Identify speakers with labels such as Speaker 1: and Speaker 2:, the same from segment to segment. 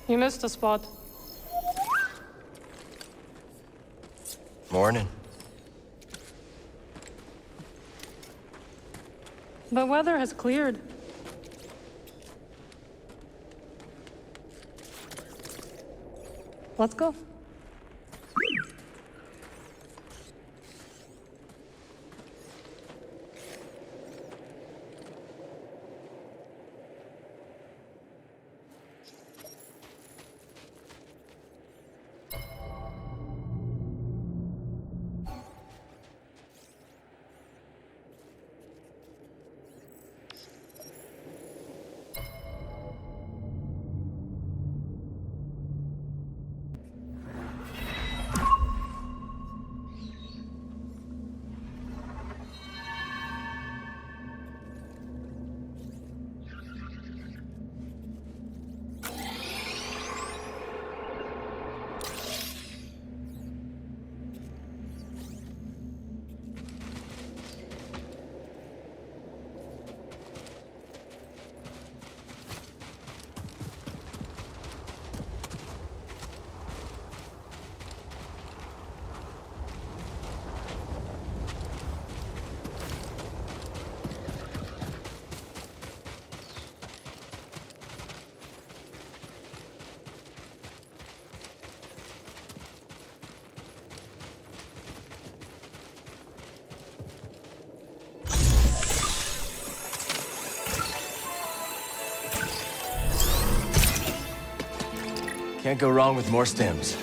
Speaker 1: You missed a spot.
Speaker 2: Morning.
Speaker 1: The weather has cleared. Let's go.
Speaker 2: Can't go wrong with more stems.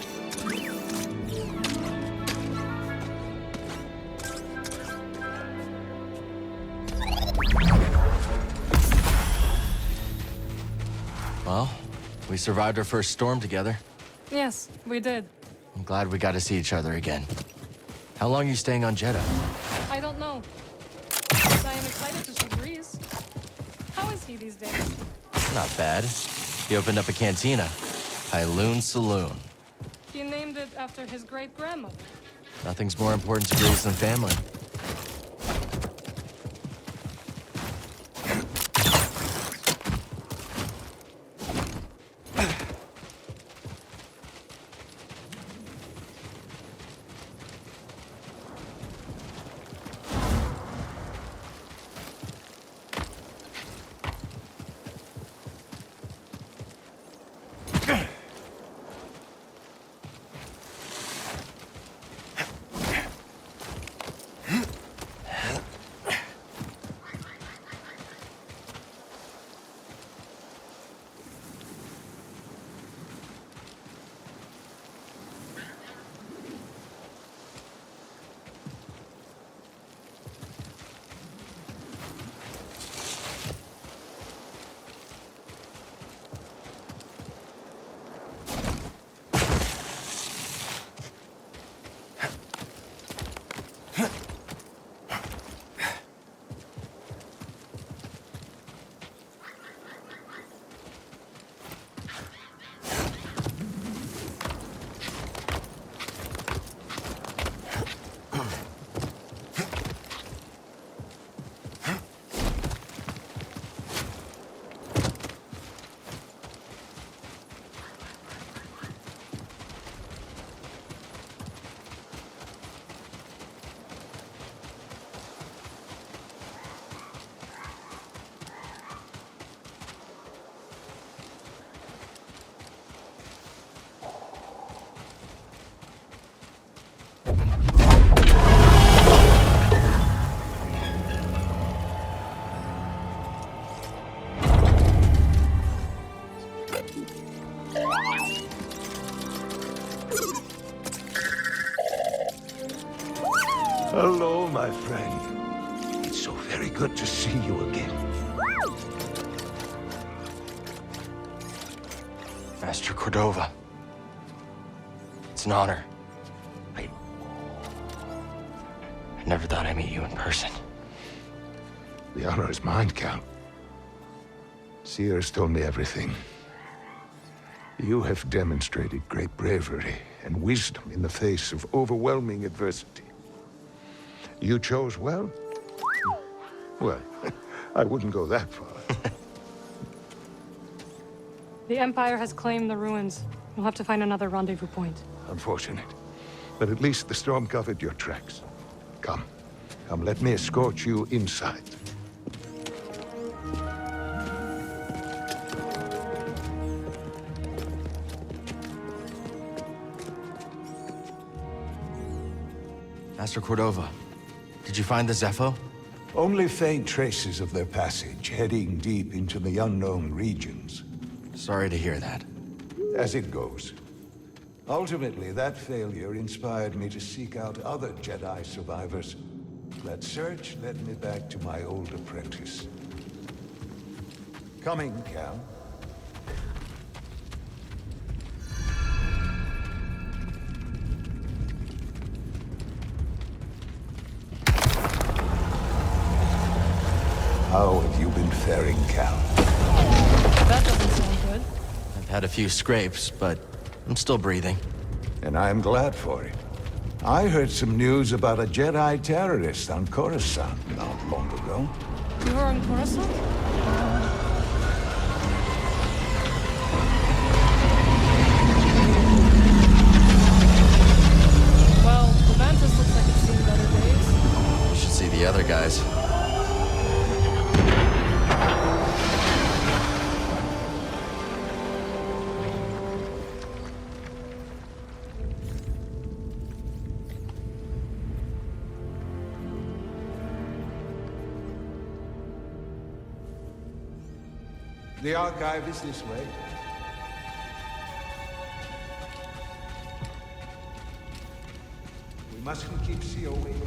Speaker 2: Well, we survived our first storm together.
Speaker 1: Yes, we did.
Speaker 2: I'm glad we got to see each other again. How long are you staying on Jeddah?
Speaker 1: I don't know. But I am excited to see Grease. How is he these days?
Speaker 2: Not bad. He opened up a cantina. Pyloon Saloon.
Speaker 1: He named it after his great-grandmother.
Speaker 2: Nothing's more important to Grease than family.
Speaker 3: Hello, my friend. It's so very good to see you again.
Speaker 2: Master Cordova. It's an honor. I never thought I'd meet you in person.
Speaker 3: The honor is mine, Count. Cere's told me everything. You have demonstrated great bravery and wisdom in the face of overwhelming adversity. You chose well? Well, I wouldn't go that far.
Speaker 1: The Empire has claimed the ruins. We'll have to find another rendezvous point.
Speaker 3: Unfortunate. But at least the storm covered your tracks. Come. Come, let me escort you inside.
Speaker 2: Master Cordova, did you find the Zepho?
Speaker 3: Only faint traces of their passage, heading deep into the unknown regions.
Speaker 2: Sorry to hear that.
Speaker 3: As it goes. Ultimately, that failure inspired me to seek out other Jedi survivors. That search led me back to my old apprentice. Coming, Cal. How have you been faring, Cal?
Speaker 1: That doesn't sound good.
Speaker 2: I've had a few scrapes, but I'm still breathing.
Speaker 3: And I'm glad for it. I heard some news about a Jedi terrorist on Coruscant not long ago.
Speaker 1: You were on Coruscant? Well, the Mantis looks like it's seen better days.
Speaker 2: You should see the other guys.
Speaker 3: The Archive is this way. We mustn't keep Cere waiting.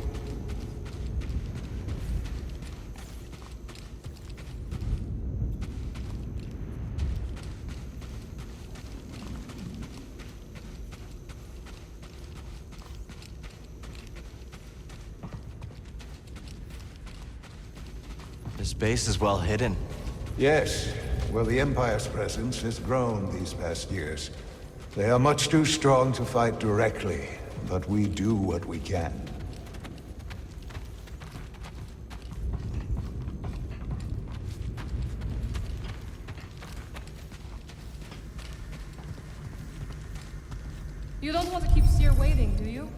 Speaker 2: This base is well hidden.
Speaker 3: Yes. Well, the Empire's presence has grown these past years. They are much too strong to fight directly, but we do what we can.
Speaker 1: You don't want to keep Cere waiting, do you?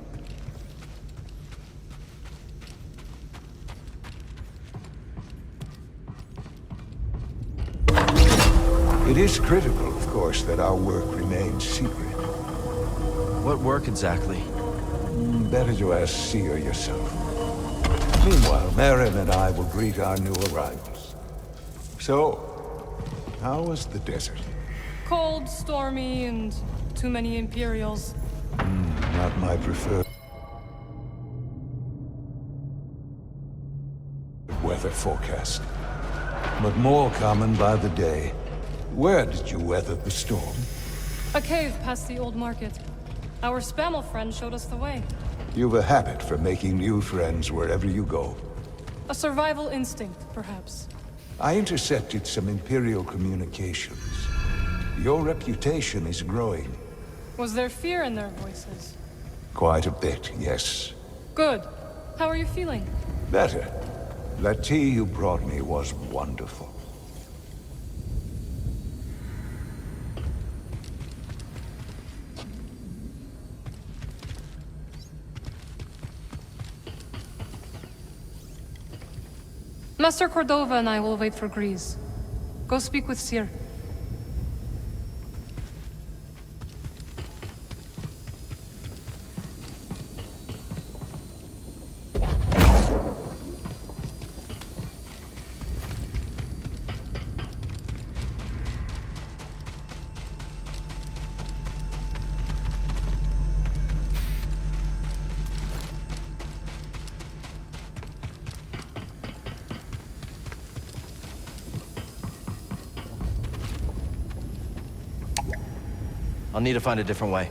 Speaker 3: It is critical, of course, that our work remains secret.
Speaker 2: What work exactly?
Speaker 3: Better to ask Cere yourself. Meanwhile, Merrin and I will greet our new arrivals. So, how was the desert?
Speaker 1: Cold, stormy, and too many Imperials.
Speaker 3: Not my preferred weather forecast, but more common by the day. Where did you weather the storm?
Speaker 1: A cave past the old market. Our Spammel friend showed us the way.
Speaker 3: You've a habit for making new friends wherever you go.
Speaker 1: A survival instinct, perhaps.
Speaker 3: I intercepted some Imperial communications. Your reputation is growing.
Speaker 1: Was there fear in their voices?
Speaker 3: Quite a bit, yes.
Speaker 1: Good. How are you feeling?
Speaker 3: Better. That tea you brought me was wonderful.
Speaker 1: Master Cordova and I will wait for Grease. Go speak with Cere.
Speaker 2: I'll need to find a different way.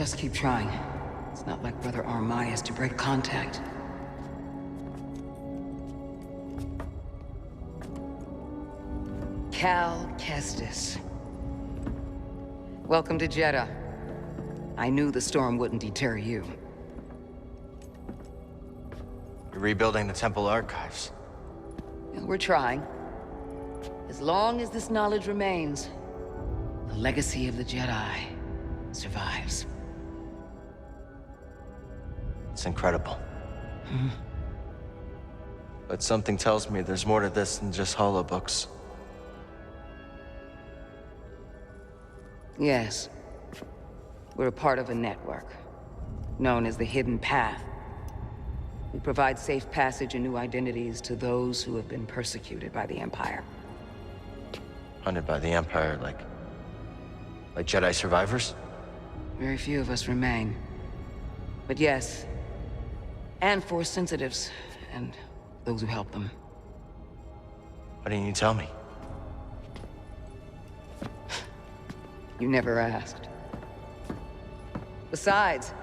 Speaker 4: Just keep trying. It's not like Brother Armai has to break contact. Cal Kestis. Welcome to Jeddah. I knew the storm wouldn't deter you.
Speaker 2: You're rebuilding the temple archives.
Speaker 4: And we're trying. As long as this knowledge remains, the legacy of the Jedi survives.
Speaker 2: It's incredible. But something tells me there's more to this than just holobooks.
Speaker 4: Yes. We're a part of a network, known as the Hidden Path. We provide safe passage and new identities to those who have been persecuted by the Empire.
Speaker 2: Hunted by the Empire, like Jedi survivors?
Speaker 4: Very few of us remain. But yes, and Force sensitives, and those who help them.
Speaker 2: Why didn't you tell me?
Speaker 4: You never asked. Besides,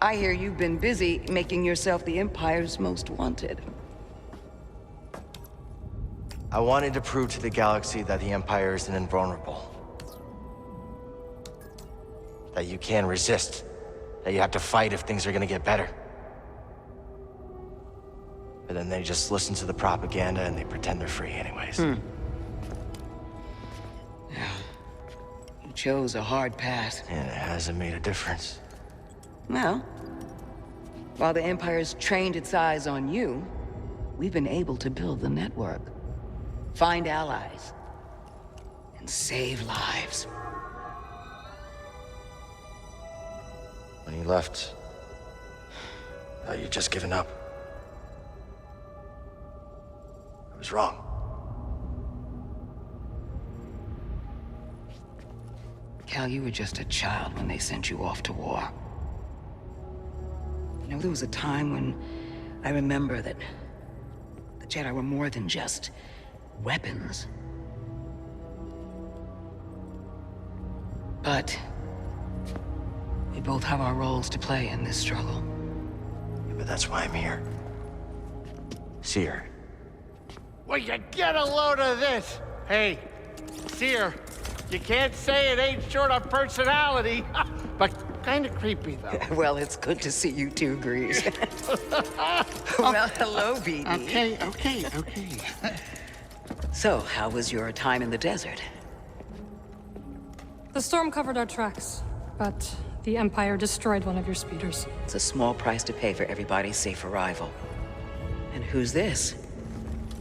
Speaker 4: I hear you've been busy making yourself the Empire's most wanted.
Speaker 2: I wanted to prove to the galaxy that the Empire isn't invulnerable. That you can resist. That you have to fight if things are gonna get better. But then they just listen to the propaganda and they pretend they're free anyways.
Speaker 4: You chose a hard path.
Speaker 2: And it hasn't made a difference.
Speaker 4: Well, while the Empire's trained its eyes on you, we've been able to build the network. Find allies. And save lives.
Speaker 2: When you left, I thought you'd just given up. I was wrong.
Speaker 4: Cal, you were just a child when they sent you off to war. You know, there was a time when I remember that the Jedi were more than just weapons. But we both have our roles to play in this struggle.
Speaker 2: Yeah, but that's why I'm here. Cere.
Speaker 5: Will you get a load of this? Hey, Cere, you can't say it ain't short of personality, but kind of creepy, though.
Speaker 4: Well, it's good to see you two, Grease. Well, hello, BD.
Speaker 5: Okay.
Speaker 4: So, how was your time in the desert?
Speaker 1: The storm covered our tracks, but the Empire destroyed one of your speeders.
Speaker 4: It's a small price to pay for everybody's safe arrival. And who's this?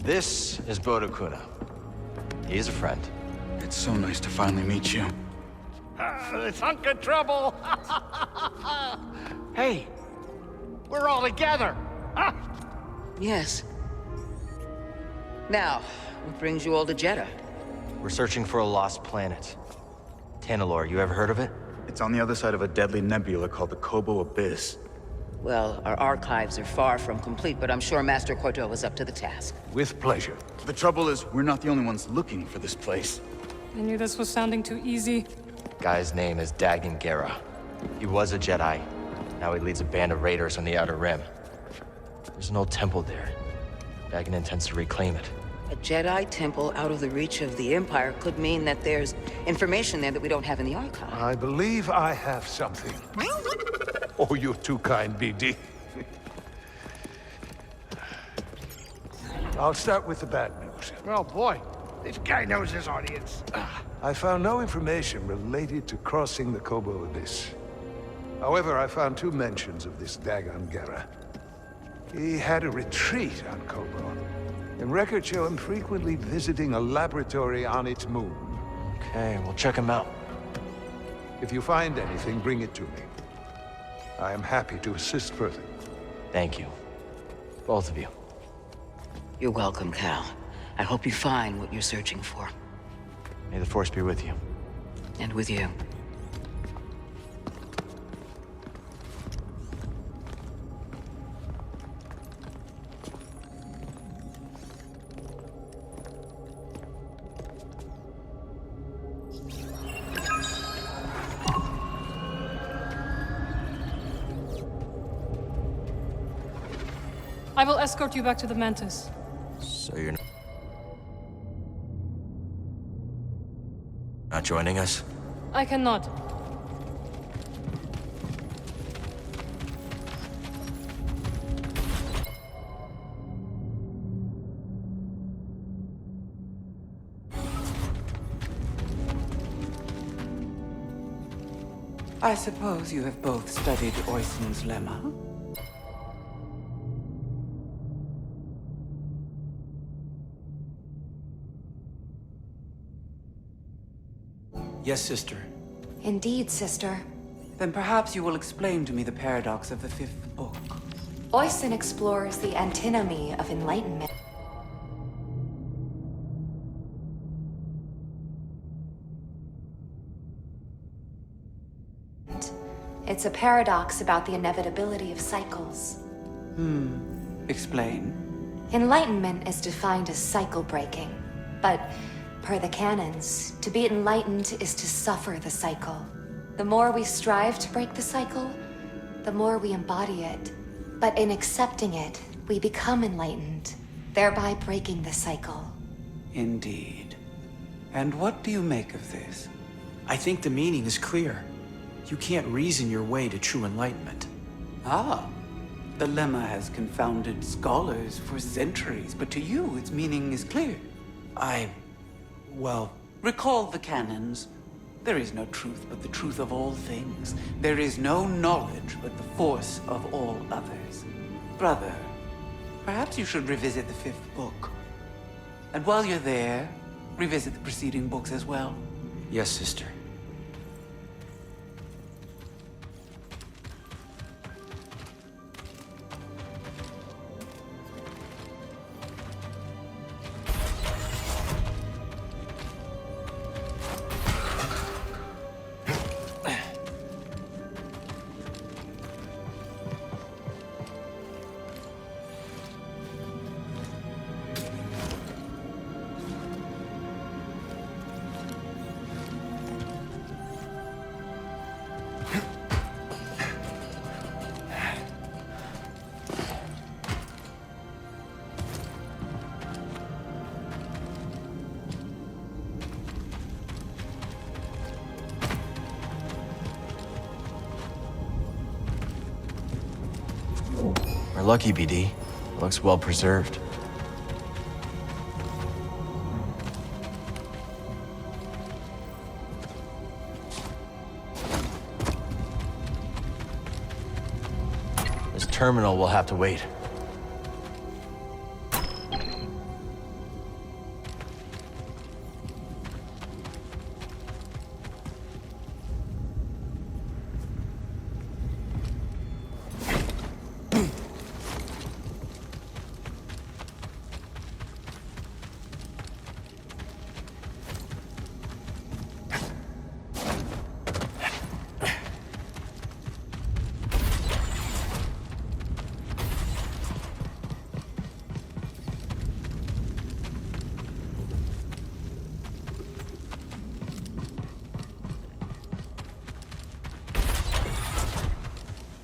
Speaker 2: This is Bodokuna. He's a friend.
Speaker 6: It's so nice to finally meet you.
Speaker 5: This hunk of trouble. Hey, we're all together. Huh?
Speaker 4: Yes. Now, what brings you all to Jeddah?
Speaker 2: We're searching for a lost planet. Tanalorr, you ever heard of it?
Speaker 6: It's on the other side of a deadly nebula called the Koboh Abyss.
Speaker 4: Well, our archives are far from complete, but I'm sure Master Cordova's up to the task.
Speaker 3: With pleasure.
Speaker 6: The trouble is, we're not the only ones looking for this place.
Speaker 1: I knew this was sounding too easy.
Speaker 2: Guy's name is Dagan Gera. He was a Jedi. Now he leads a band of raiders on the Outer Rim. There's an old temple there. Dagan intends to reclaim it.
Speaker 4: A Jedi temple out of the reach of the Empire could mean that there's information there that we don't have in the archive.
Speaker 3: I believe I have something. Oh, you're too kind, BD. I'll start with the bad news.
Speaker 5: Oh, boy. This guy knows his audience.
Speaker 3: I found no information related to crossing the Koboh Abyss. However, I found 2 mentions of this Dagan Gera. He had a retreat on Koboh, and records show him frequently visiting a laboratory on its moon.
Speaker 2: Okay, we'll check him out.
Speaker 3: If you find anything, bring it to me. I am happy to assist further.
Speaker 2: Thank you. Both of you.
Speaker 4: You're welcome, Cal. I hope you find what you're searching for.
Speaker 2: May the Force be with you.
Speaker 4: And with you.
Speaker 1: I will escort you back to the Mantis.
Speaker 2: So you're not joining us?
Speaker 1: I cannot.
Speaker 7: I suppose you have both studied Oisin's lemma?
Speaker 8: Yes, sister.
Speaker 9: Indeed, sister.
Speaker 7: Then perhaps you will explain to me the paradox of the fifth book.
Speaker 9: Oisin explores the antinomy of enlightenment. It's a paradox about the inevitability of cycles.
Speaker 7: Explain.
Speaker 9: Enlightenment is defined as cycle breaking, but per the canons, to be enlightened is to suffer the cycle. The more we strive to break the cycle, the more we embody it. But in accepting it, we become enlightened, thereby breaking the cycle.
Speaker 7: Indeed. And what do you make of this?
Speaker 8: I think the meaning is clear. You can't reason your way to true enlightenment.
Speaker 7: Ah, the lemma has confounded scholars for centuries, but to you, its meaning is clear.
Speaker 8: Well,
Speaker 7: Recall the canons. There is no truth but the truth of all things. There is no knowledge but the force of all others. Brother, perhaps you should revisit the fifth book. And while you're there, revisit the preceding books as well.
Speaker 8: yes, sister.
Speaker 2: We're lucky, BD. Looks well preserved. This terminal will have to wait.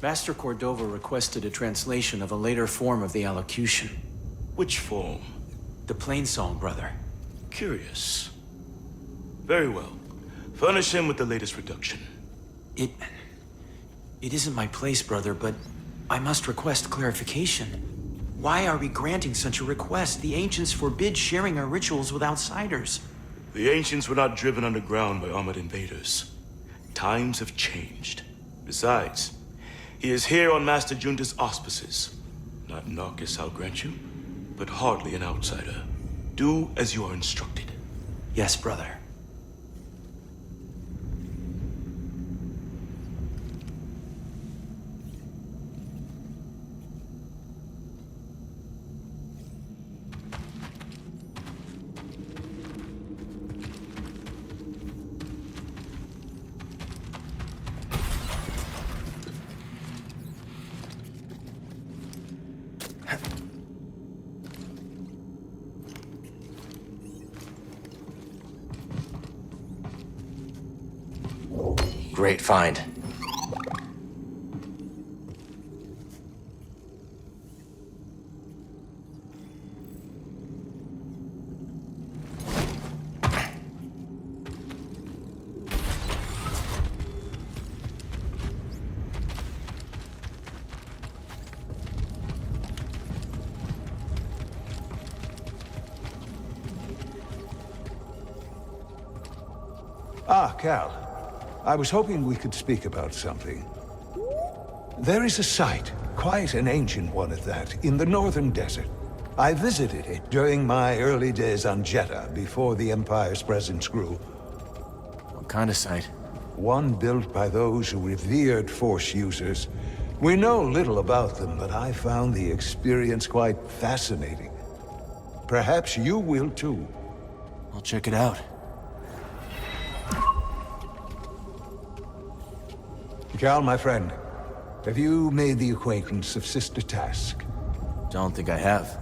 Speaker 8: Master Cordova requested a translation of a later form of the allocution.
Speaker 10: Which form?
Speaker 8: The plain song, brother.
Speaker 10: Curious. Very well. Furnish him with the latest reduction.
Speaker 8: It isn't my place, brother, but I must request clarification. Why are we granting such a request? The ancients forbid sharing our rituals with outsiders.
Speaker 10: The ancients were not driven underground by armored invaders. Times have changed. Besides, he is here on Master Junta's auspices. Not Narcus, I'll grant you, but hardly an outsider. Do as you are instructed.
Speaker 8: Yes, brother.
Speaker 2: Great find.
Speaker 3: Ah, Cal. I was hoping we could speak about something. There is a site, quite an ancient one at that, in the northern desert. I visited it during my early days on Jeddah, before the Empire's presence grew.
Speaker 2: What kind of site?
Speaker 3: One built by those who revered Force users. We know little about them, but I found the experience quite fascinating. Perhaps you will too.
Speaker 2: I'll check it out.
Speaker 3: Cal, my friend, have you made the acquaintance of Sister Task?
Speaker 2: Don't think I have.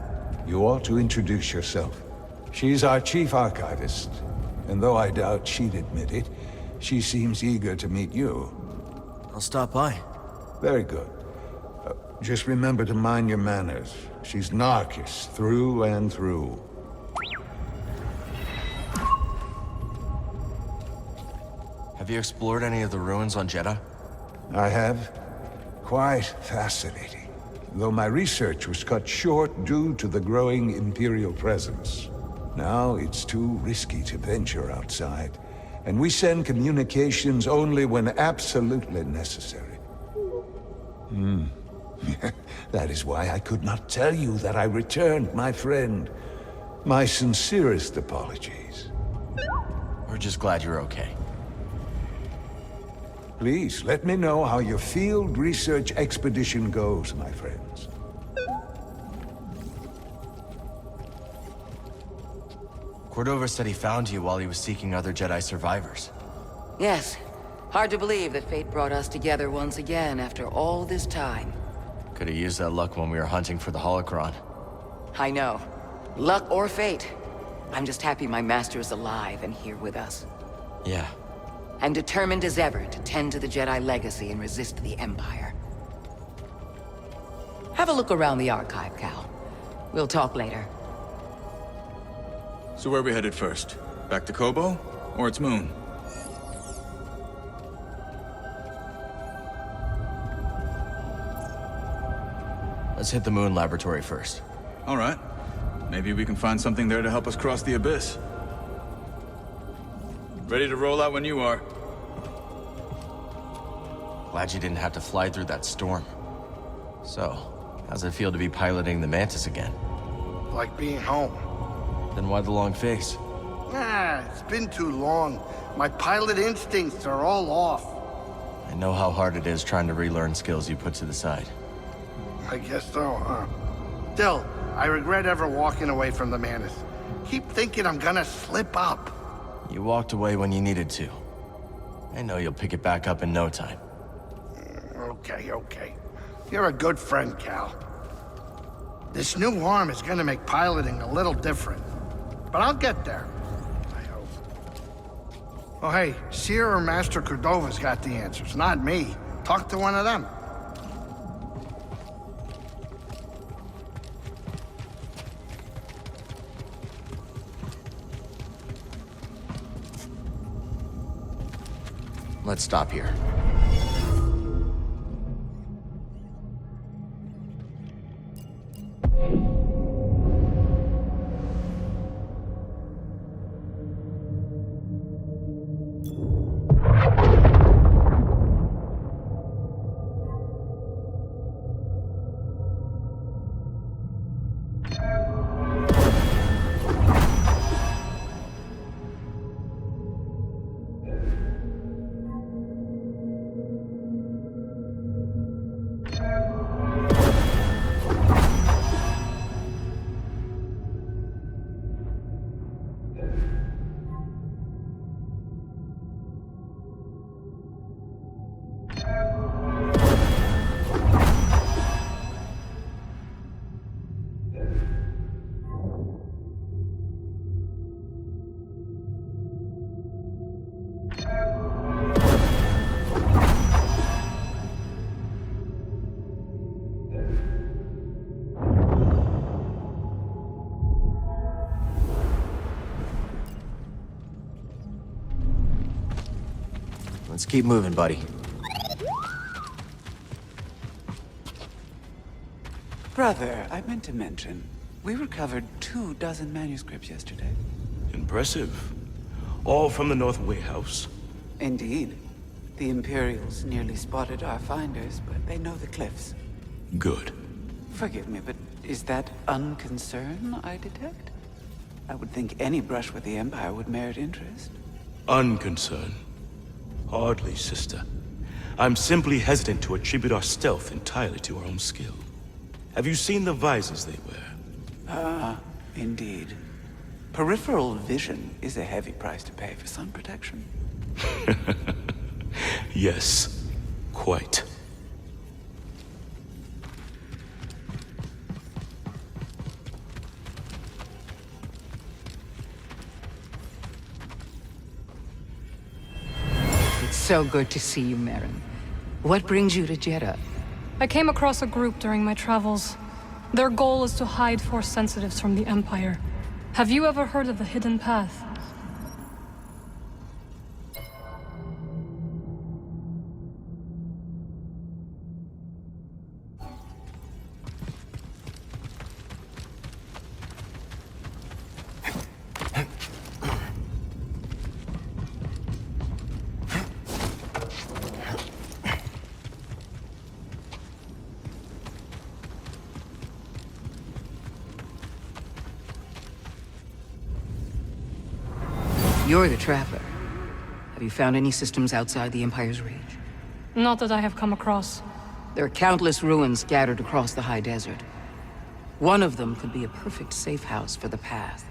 Speaker 3: You ought to introduce yourself. She's our chief archivist, and though I doubt she'd admit it, she seems eager to meet you.
Speaker 2: I'll stop by.
Speaker 3: Very good. Just remember to mind your manners. She's Narcus, through and through.
Speaker 2: Have you explored any of the ruins on Jeddah?
Speaker 3: I have. Quite fascinating. Though my research was cut short due to the growing Imperial presence. Now it's too risky to venture outside, and we send communications only when absolutely necessary. That is why I could not tell you that I returned, my friend. My sincerest apologies.
Speaker 2: We're just glad you're okay.
Speaker 3: Please, let me know how your field research expedition goes, my friends.
Speaker 2: Cordova said he found you while he was seeking other Jedi survivors.
Speaker 4: Yes. Hard to believe that fate brought us together once again after all this time.
Speaker 2: Could have used that luck when we were hunting for the holocron.
Speaker 4: I know. Luck or fate. I'm just happy my master is alive and here with us.
Speaker 2: Yeah.
Speaker 4: And determined as ever to tend to the Jedi legacy and resist the Empire. Have a look around the Archive, Cal. We'll talk later.
Speaker 6: So where are we headed first? Back to Koboh? Or its moon?
Speaker 2: Let's hit the moon laboratory first.
Speaker 6: All right. Maybe we can find something there to help us cross the Abyss. Ready to roll out when you are.
Speaker 2: Glad you didn't have to fly through that storm. So, how's it feel to be piloting the Mantis again?
Speaker 5: Like being home.
Speaker 2: Then why the long face?
Speaker 5: It's been too long. My pilot instincts are all off.
Speaker 2: I know how hard it is trying to relearn skills you put to the side.
Speaker 5: I guess so, huh? Still, I regret ever walking away from the Mantis. Keep thinking I'm gonna slip up.
Speaker 2: You walked away when you needed to. I know you'll pick it back up in no time.
Speaker 5: Okay. You're a good friend, Cal. This new arm is gonna make piloting a little different. But I'll get there. I hope. Oh, hey, Cere or Master Cordova's got the answers, not me. Talk to one of them.
Speaker 2: Let's stop here. Let's keep moving, buddy.
Speaker 7: Brother, I meant to mention, we recovered 24 manuscripts yesterday.
Speaker 10: Impressive. All from the North Warehouse.
Speaker 7: Indeed. The Imperials nearly spotted our finders, but they know the cliffs.
Speaker 10: Good.
Speaker 7: Forgive me, but is that unconcern I detect? I would think any brush with the Empire would merit interest.
Speaker 10: Unconcern? Hardly, sister. I'm simply hesitant to attribute our stealth entirely to our own skill. Have you seen the visors they wear?
Speaker 7: Ah, indeed. Peripheral vision is a heavy price to pay for sun protection.
Speaker 10: Yes, quite.
Speaker 4: It's so good to see you, Merrin. What brings you to Jeddah?
Speaker 1: I came across a group during my travels. Their goal is to hide Force sensitives from the Empire. Have you ever heard of the Hidden Path?
Speaker 4: You're the Traveler. Have you found any systems outside the Empire's reach?
Speaker 1: Not that I have come across.
Speaker 4: There are countless ruins scattered across the high desert. One of them could be a perfect safe house for the Path.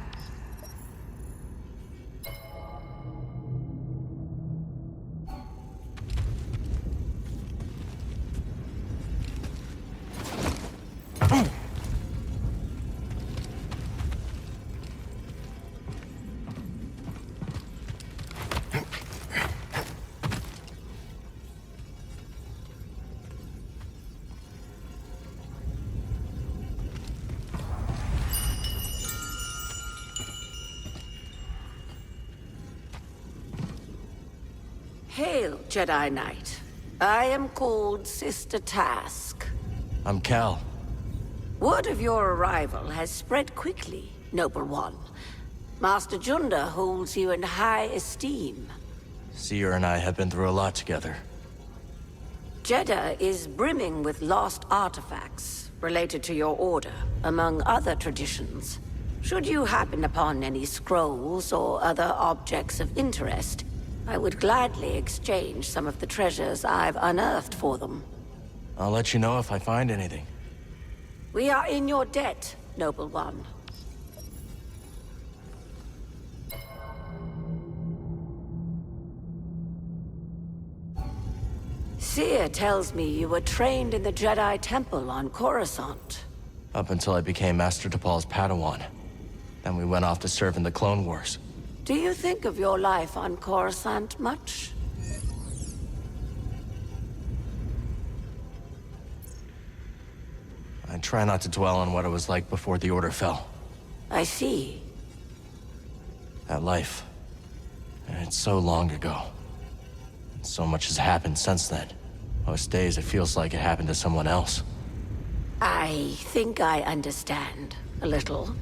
Speaker 11: Hail, Jedi Knight. I am called Sister Task.
Speaker 2: I'm Cal.
Speaker 11: Word of your arrival has spread quickly, Noble One. Master Junda holds you in high esteem.
Speaker 2: Cere and I have been through a lot together.
Speaker 11: Jeddah is brimming with lost artifacts related to your order, among other traditions. Should you happen upon any scrolls or other objects of interest, I would gladly exchange some of the treasures I've unearthed for them.
Speaker 2: I'll let you know if I find anything.
Speaker 11: We are in your debt, Noble One. Cere tells me you were trained in the Jedi Temple on Coruscant.
Speaker 2: Up until I became Master Tapal's Padawan. Then we went off to serve in the Clone Wars.
Speaker 11: Do you think of your life on Coruscant much?
Speaker 2: I try not to dwell on what it was like before the Order fell.
Speaker 11: I see.
Speaker 2: That life. It's so long ago. So much has happened since then. Most days it feels like it happened to someone else.
Speaker 11: I think I understand, a little.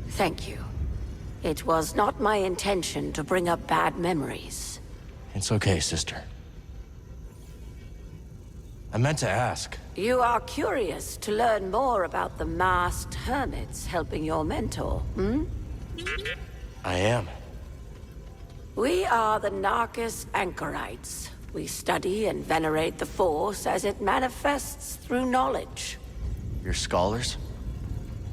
Speaker 11: Thank you. It was not my intention to bring up bad memories.
Speaker 2: It's okay, sister. I meant to ask.
Speaker 11: You are curious to learn more about the masked hermits helping your mentor, hmm?
Speaker 2: I am.
Speaker 11: We are the Narcus Anchorites. We study and venerate the Force as it manifests through knowledge.
Speaker 2: You're scholars?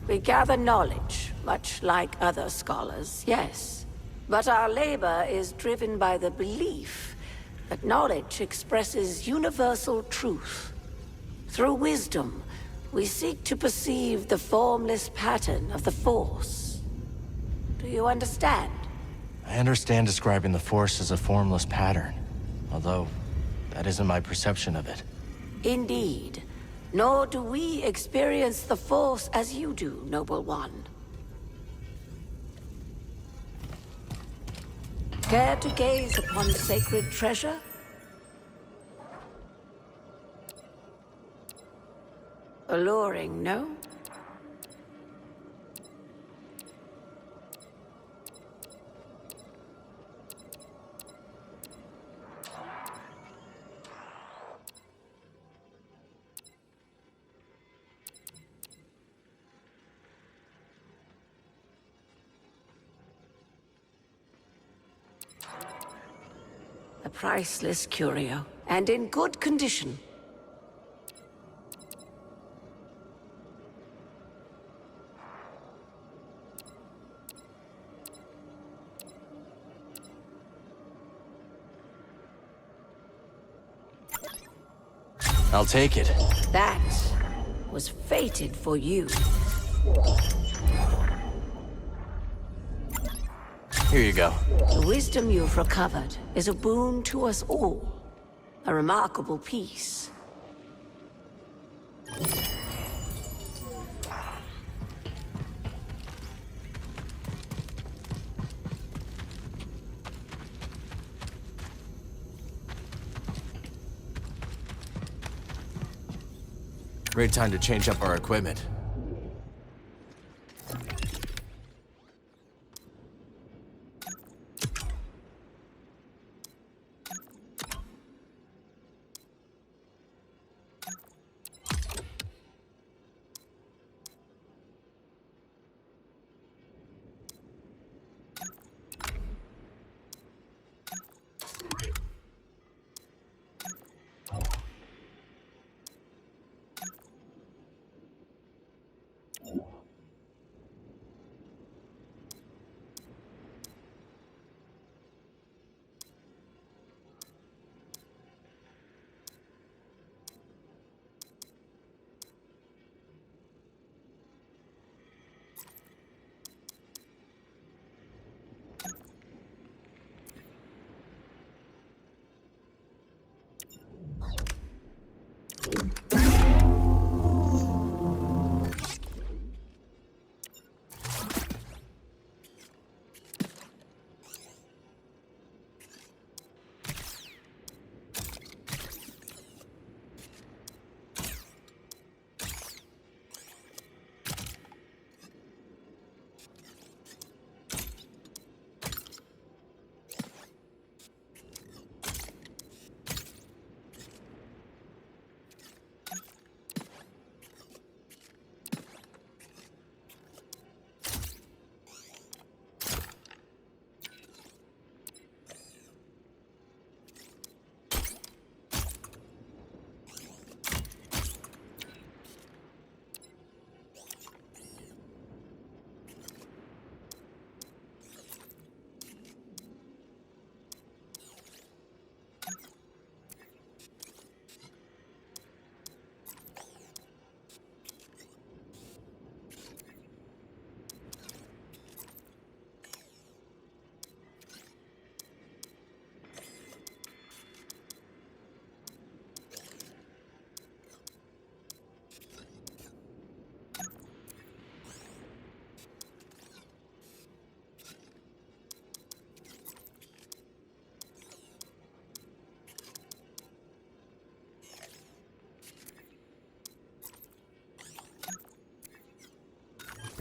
Speaker 11: We gather knowledge, much like other scholars, yes. But our labor is driven by the belief that knowledge expresses universal truth. Through wisdom, we seek to perceive the formless pattern of the Force. Do you understand?
Speaker 2: I understand describing the Force as a formless pattern, although that isn't my perception of it.
Speaker 11: Indeed. Nor do we experience the Force as you do, Noble One. Care to gaze upon sacred treasure? Alluring, no? priceless curio, and in good condition.
Speaker 2: I'll take it.
Speaker 11: That was fated for you.
Speaker 2: Here you go.
Speaker 11: The wisdom you've recovered is a boon to us all. A remarkable piece.
Speaker 2: Great time to change up our equipment.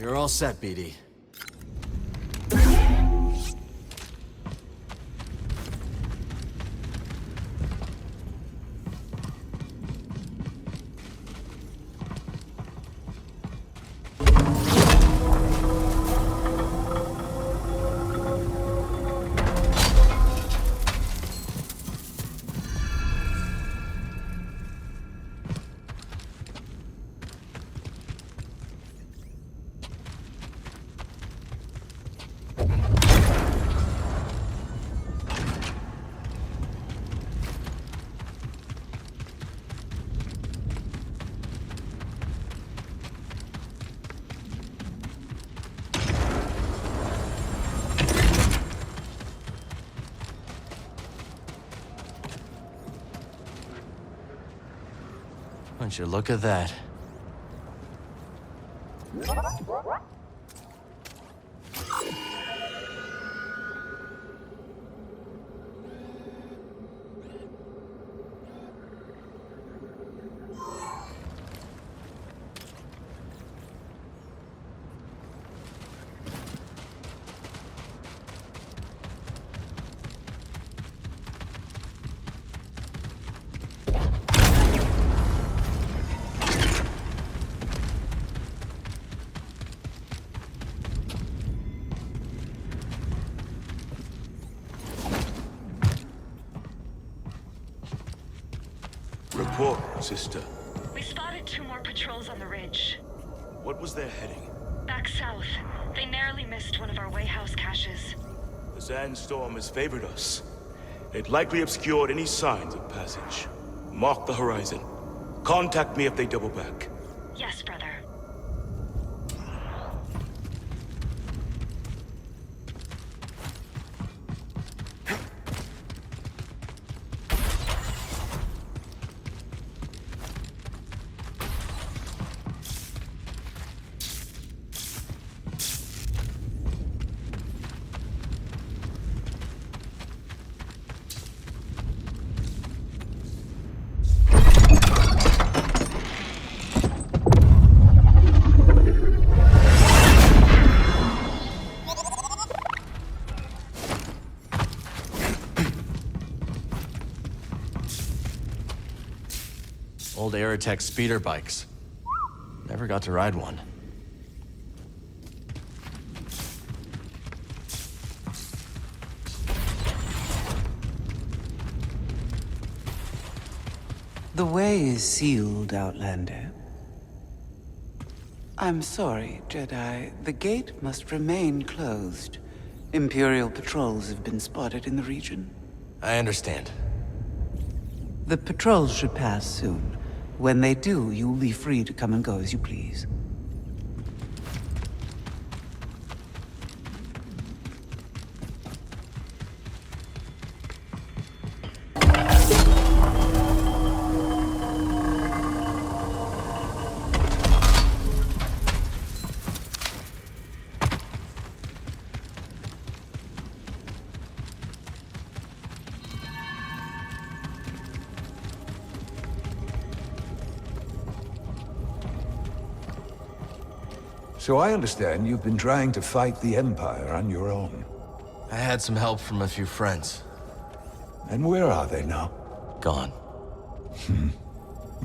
Speaker 2: You're all set, BD. Won't you look at that?
Speaker 10: report, sister?
Speaker 12: We spotted 2 more patrols on the ridge.
Speaker 10: What was their heading?
Speaker 12: Back south. They narrowly missed one of our wayhouse caches.
Speaker 10: The sandstorm has favored us. It likely obscured any signs of passage. Mark the horizon. Contact me if they double back.
Speaker 12: Yes, brother.
Speaker 2: Old Aerotech speeder bikes. Never got to ride one.
Speaker 7: The way is sealed, Outlander. I'm sorry, Jedi. The gate must remain closed. Imperial patrols have been spotted in the region.
Speaker 2: I understand.
Speaker 7: The patrols should pass soon. When they do, you will be free to come and go as you please.
Speaker 3: So I understand you've been trying to fight the Empire on your own.
Speaker 2: I had some help from a few friends.
Speaker 3: And where are they now?
Speaker 2: Gone.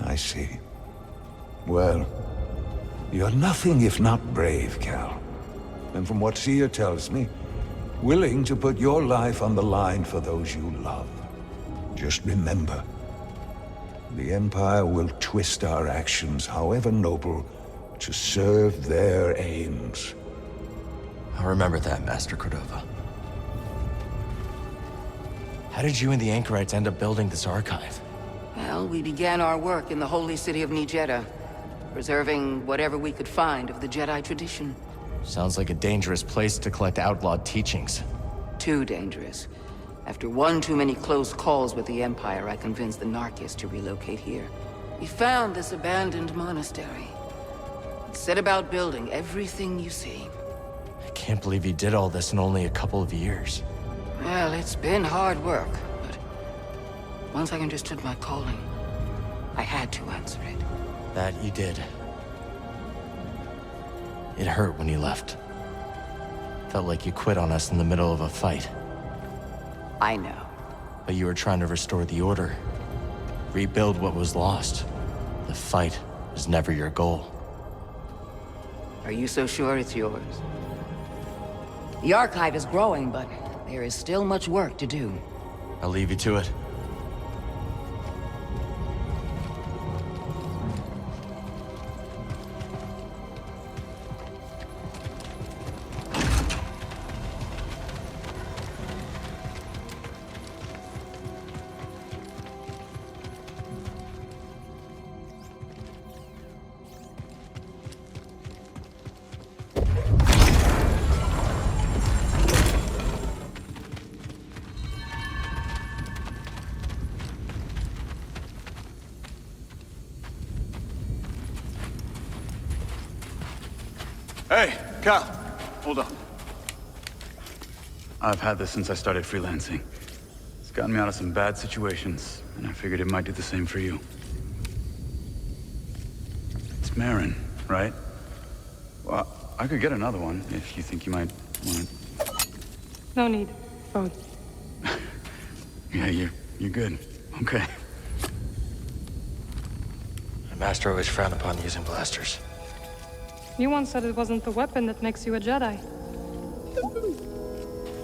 Speaker 3: I see. Well, you're nothing if not brave, Cal. And from what Cere tells me, willing to put your life on the line for those you love. Just remember, the Empire will twist our actions, however noble, to serve their aims.
Speaker 2: I'll remember that, Master Cordova. How did you and the Anchorites end up building this archive?
Speaker 4: Well, we began our work in the holy city of Nijeda, preserving whatever we could find of the Jedi tradition.
Speaker 2: Sounds like a dangerous place to collect outlawed teachings.
Speaker 4: Too dangerous. After one too many close calls with the Empire, I convinced the Narkis to relocate here. We found this abandoned monastery. Set about building everything you see.
Speaker 2: I can't believe you did all this in only a couple of years.
Speaker 4: Well, it's been hard work, but once I understood my calling, I had to answer it.
Speaker 2: That you did. It hurt when you left. Felt like you quit on us in the middle of a fight.
Speaker 4: I know.
Speaker 2: But you were trying to restore the Order. Rebuild what was lost. The fight was never your goal.
Speaker 4: Are you so sure it's yours? The Archive is growing, but there is still much work to do.
Speaker 2: I'll leave you to it.
Speaker 6: Hey, Cal, hold on. I've had this since I started freelancing. It's gotten me out of some bad situations, and I figured it might do the same for you. It's Marin, right? Well, I could get another one if you think you might want it.
Speaker 1: No need. Phone.
Speaker 6: Yeah, you're good. Okay.
Speaker 2: My master always frowned upon using blasters.
Speaker 1: You once said it wasn't the weapon that makes you a Jedi.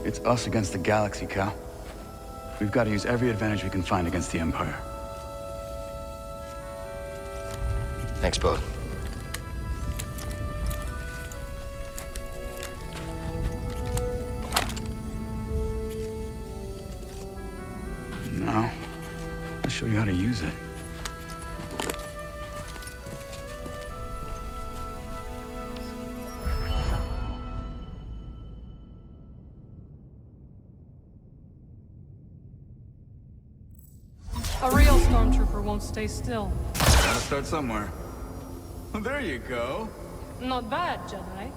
Speaker 6: It's us against the galaxy, Cal. We've got to use every advantage we can find against the Empire.
Speaker 2: Thanks, both.
Speaker 6: Now, I'll show you how to use it.
Speaker 1: A real stormtrooper won't stay still.
Speaker 6: Gotta start somewhere. There you go.
Speaker 1: Not bad, Jedi.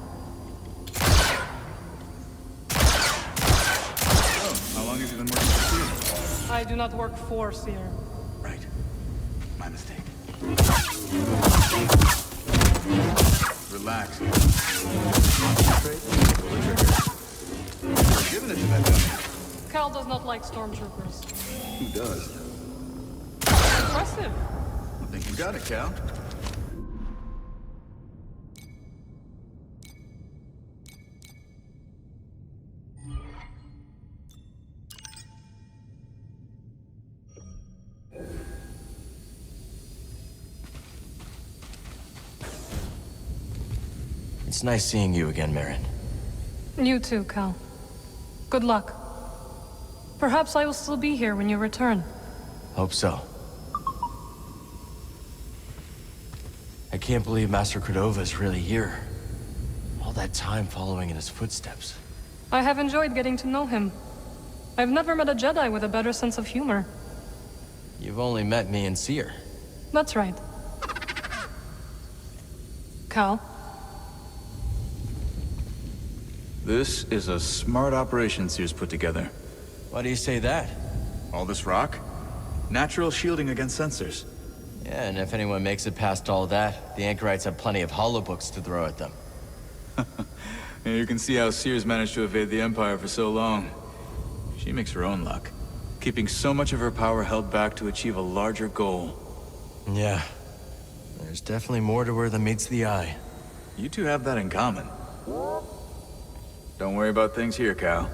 Speaker 6: Oh, how long have you been working for Cere?
Speaker 1: I do not work for Cere.
Speaker 6: Right. My mistake. Relax. Concentrate. Pull the trigger. You're giving it to that dummy.
Speaker 1: Cal does not like stormtroopers.
Speaker 6: Who does?
Speaker 1: Impressive.
Speaker 6: I think you got it, Cal.
Speaker 2: It's nice seeing you again, Merrin.
Speaker 1: You too, Cal. Good luck. Perhaps I will still be here when you return.
Speaker 2: Hope so. I can't believe Master Cordova is really here. All that time following in his footsteps.
Speaker 1: I have enjoyed getting to know him. I've never met a Jedi with a better sense of humor.
Speaker 2: You've only met me and Cere.
Speaker 1: That's right. Cal?
Speaker 6: This is a smart operation Cere's put together.
Speaker 2: Why do you say that?
Speaker 6: All this rock? Natural shielding against sensors.
Speaker 2: Yeah, and if anyone makes it past all that, the Anchorites have plenty of holobooks to throw at them.
Speaker 6: Yeah, you can see how Cere's managed to evade the Empire for so long. She makes her own luck, keeping so much of her power held back to achieve a larger goal.
Speaker 2: Yeah. There's definitely more to her than meets the eye.
Speaker 6: You two have that in common. Don't worry about things here, Cal.